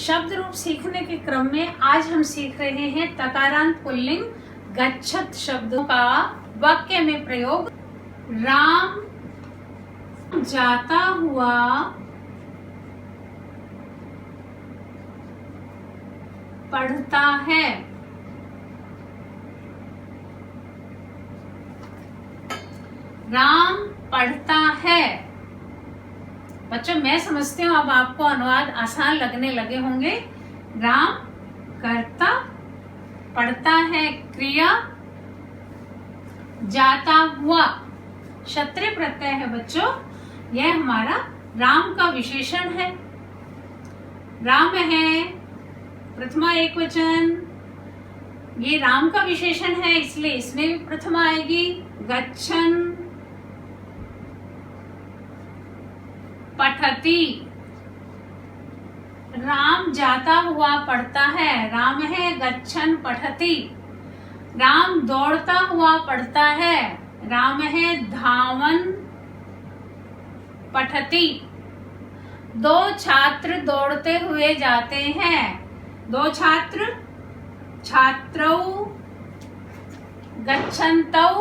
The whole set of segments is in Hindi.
शब्द रूप सीखने के क्रम में आज हम सीख रहे हैं तकारांत पुल्लिंग गच्छत शब्दों का वाक्य में प्रयोग। राम जाता हुआ पढ़ता है। राम पढ़ता है। बच्चों, मैं समझती हूँ अब आपको अनुवाद आसान लगने लगे होंगे। राम करता, पढ़ता है क्रिया, जाता हुआ क्षत्रिय प्रत्यय है। बच्चों, यह हमारा राम का विशेषण है। राम है प्रथमा एकवचन, ये राम का विशेषण है, इसलिए इसमें भी प्रथमा आएगी। गच्छन, पठती, राम जाता हुआ पढ़ता है। राम है गच्छन पठती। राम दौड़ता हुआ पढ़ता है। राम है धावन पठती। दो छात्र दौड़ते हुए जाते हैं। दो छात्र छात्रौ गच्छन्तौ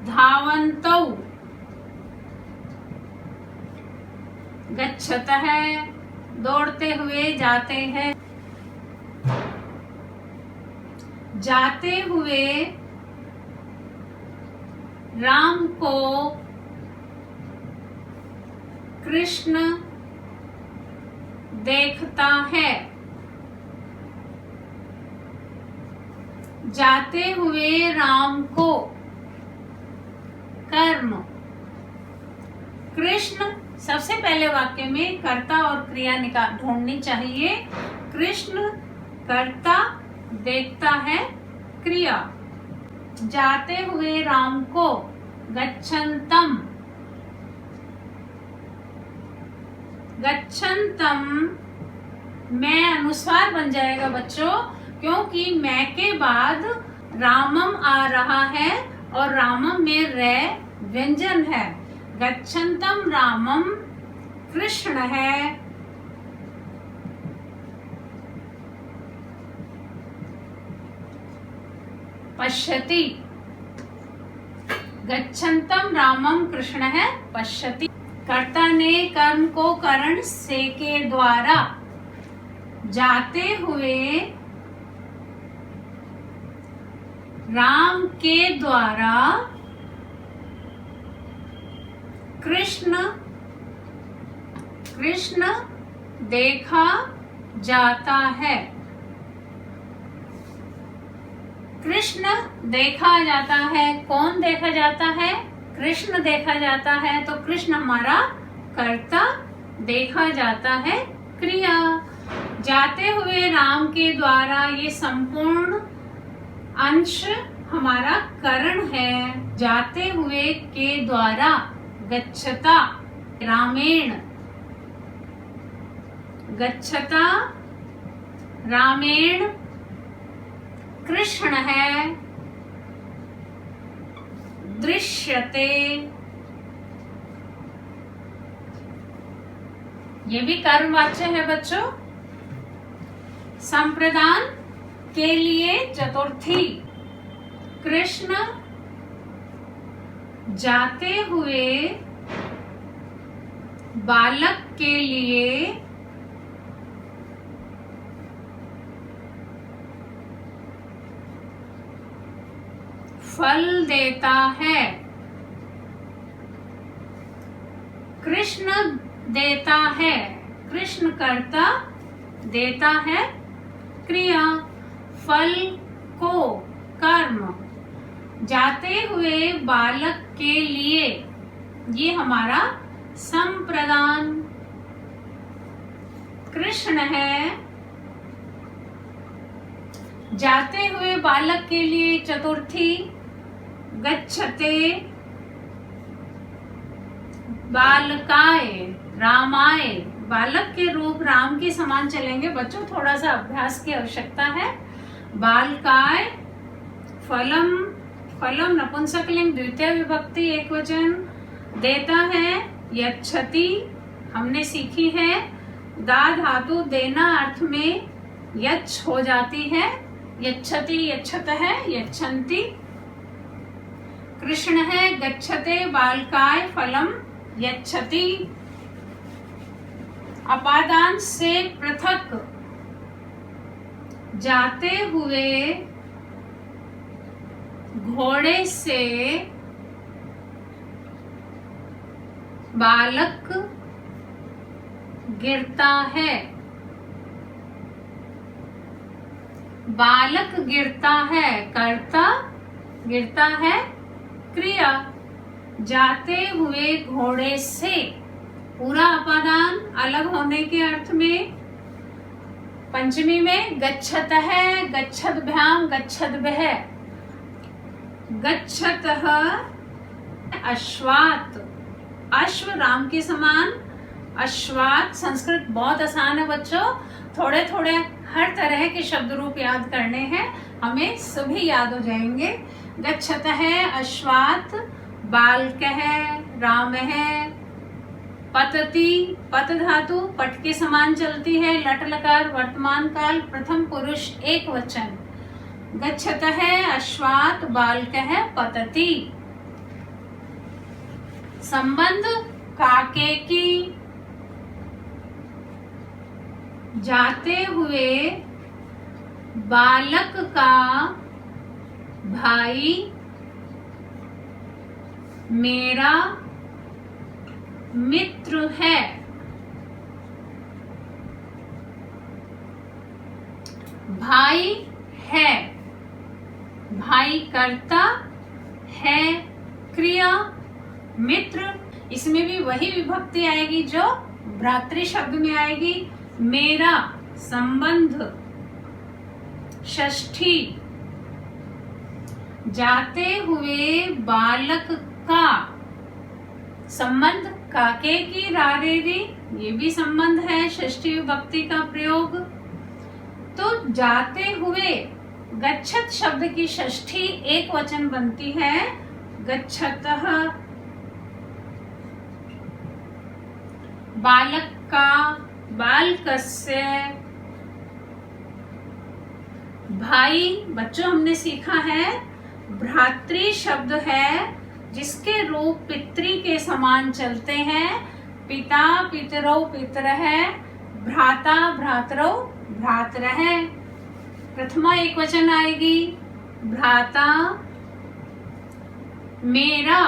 धावन्तौ। गच्छत है दौड़ते हुए जाते हैं। जाते हुए राम को कृष्ण देखता है। जाते हुए राम को कर्म कृष्ण, सबसे पहले वाक्य में कर्ता और क्रिया ढूंढनी चाहिए। कृष्ण कर्ता, देखता है क्रिया। जाते हुए राम को गच्छन्तम। गच्छन्तम मैं अनुस्वार बन जाएगा बच्चों, क्योंकि मैं के बाद रामम आ रहा है और रामम में रे व्यंजन है। गच्छन्तम रामम कृष्ण है। पश्यति, गच्छन्तम रामम कृष्ण है पश्यति। कर्ता ने कर्म को करण से के द्वारा जाते हुए राम के द्वारा कृष्ण देखा जाता है। कृष्ण देखा जाता है। कौन देखा जाता है? कृष्ण देखा जाता है। तो कृष्ण हमारा कर्ता, देखा जाता है क्रिया। जाते हुए राम के द्वारा ये संपूर्ण अंश हमारा करण है। जाते हुए के द्वारा गच्छता रामेण। गच्छता रामेण कृष्ण है। दृश्यते, ये भी कर्मवाच्य है बच्चों। संप्रदान के लिए चतुर्थी कृष्ण जाते हुए बालक के लिए फल देता है। कृष्ण देता है। कृष्ण कर्ता, देता है क्रिया। फल को कर्म। जाते हुए बालक के लिए ये हमारा संप्रदान कृष्ण है। जाते हुए बालक के लिए चतुर्थी गच्छते बालकाय रामाय। बालक के रूप राम के समान चलेंगे बच्चों, थोड़ा सा अभ्यास की आवश्यकता है। बालकाय फलम, फलम नपुंसकलिंग द्वितीय विभक्ति एकवचन। देता है यच्छति, हमने सीखी है। दा धातु देना अर्थ में यच्छ हो जाती है, यच्छति यच्छत है, यच्छन्ति। कृष्ण है गच्छते बालकाय फलम यच्छति। अपादान से पृथक जाते हुए घोड़े से बालक गिरता है। बालक गिरता है, कर्ता, गिरता है क्रिया। जाते हुए घोड़े से, पूरा अपादान अलग होने के अर्थ में। पंचमी में गच्छत है, गच्छद्भ्याम गच्छद्भ्यः। गच्छतः अश्वात, अश्व राम के समान। अश्वात संस्कृत बहुत आसान है बच्चों, थोड़े थोड़े हर तरह के शब्द रूप याद करने हैं, हमें सभी याद हो जाएंगे। गच्छत है अश्वात, बालक है, राम है। पतति, पत धातु पट के समान चलती है। लट लकार वर्तमान काल प्रथम पुरुष एक वचन। गच्छत है अश्वात, बालक है, पतति। संबंध काके की। जाते हुए बालक का भाई मेरा मित्र है। भाई है, भाई कर्ता है क्रिया, मित्र इसमें भी वही विभक्ति आएगी जो भ्रातृ शब्द में आएगी। मेरा संबंध षष्ठी। जाते हुए बालक का संबंध काके की रारेरी, ये भी संबंध है, षष्ठी विभक्ति का प्रयोग। तो जाते हुए गच्छत शब्द की षष्ठी एक वचन बनती है, गच्छतः। बालक का, बालकस्य। भाई बच्चों हमने सीखा है भ्रातृ शब्द है जिसके रूप पितृ के समान चलते हैं। पिता पितरौ पितरः, भ्राता भ्रातरौ भ्रातरः। प्रथमा एक वचन आएगी भ्राता। मेरा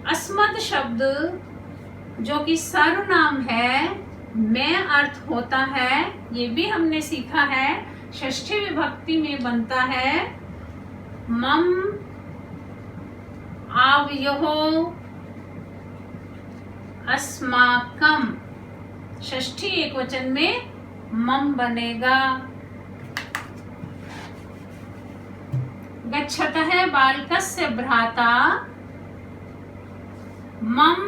अस्मत् शब्द जो कि सर्वनाम है, मैं अर्थ होता है, ये भी हमने सीखा है, षष्ठी विभक्ति में बनता है। मम आवयोः अस्माकम, षष्ठी एक वचन में मम बनेगा। गच्छतः बालकस्य भ्राता मम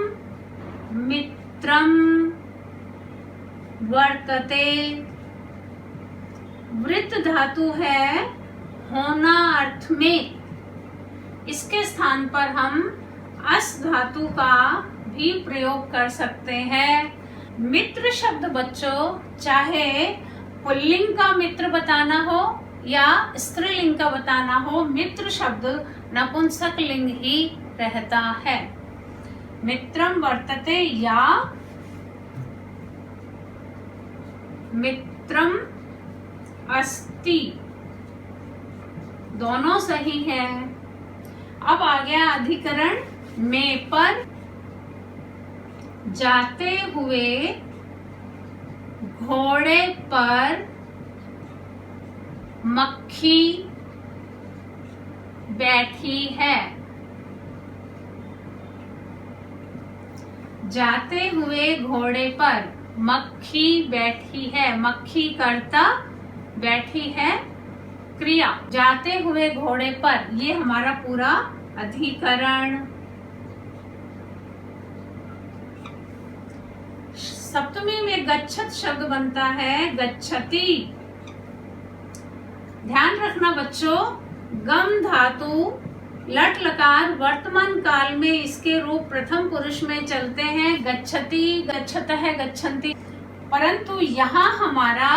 मित्रम वर्तते। वृत्त धातु है होना अर्थ में, इसके स्थान पर हम अस धातु का भी प्रयोग कर सकते हैं। मित्र शब्द बच्चों चाहे पुल्लिंग का मित्र बताना हो या स्त्रीलिंग का बताना हो, मित्र शब्द नपुंसक लिंग ही रहता है। मित्रम वर्तते या मित्रम अस्ति, दोनों सही है। अब आ गया अधिकरण में पर। जाते हुए घोड़े पर मक्खी बैठी है। जाते हुए घोड़े पर मक्खी बैठी है, मक्खी कर्ता, बैठी है क्रिया। जाते हुए घोड़े पर, ये हमारा पूरा अधिकरण। सप्तमी में गच्छत शब्द बनता है गच्छति। ध्यान रखना बच्चों, गम धातु लट लकार वर्तमान काल में इसके रूप प्रथम पुरुष में चलते हैं। गच्छति, गच्छतः, गच्छन्ति। परंतु यहाँ हमारा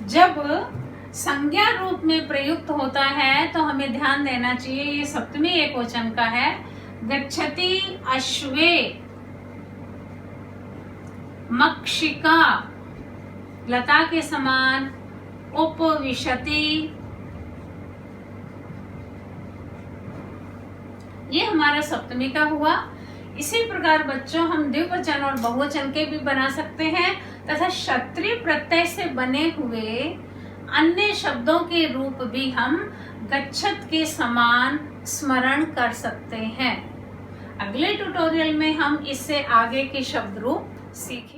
जब संज्ञा रूप में प्रयुक्त होता है तो हमें ध्यान देना चाहिए, ये सप्तमी एकवचन का है। गच्छति अश्वे मक्षिका, लता के समान। उपविशति, ये हमारा सप्तमी का हुआ। इसी प्रकार बच्चों हम द्विवचन और बहुवचन के भी बना सकते हैं तथा क्षत्रिय प्रत्यय से बने हुए अन्य शब्दों के रूप भी हम गच्छत के समान स्मरण कर सकते हैं। अगले ट्यूटोरियल में हम इससे आगे के शब्द रूप सीखेंगे।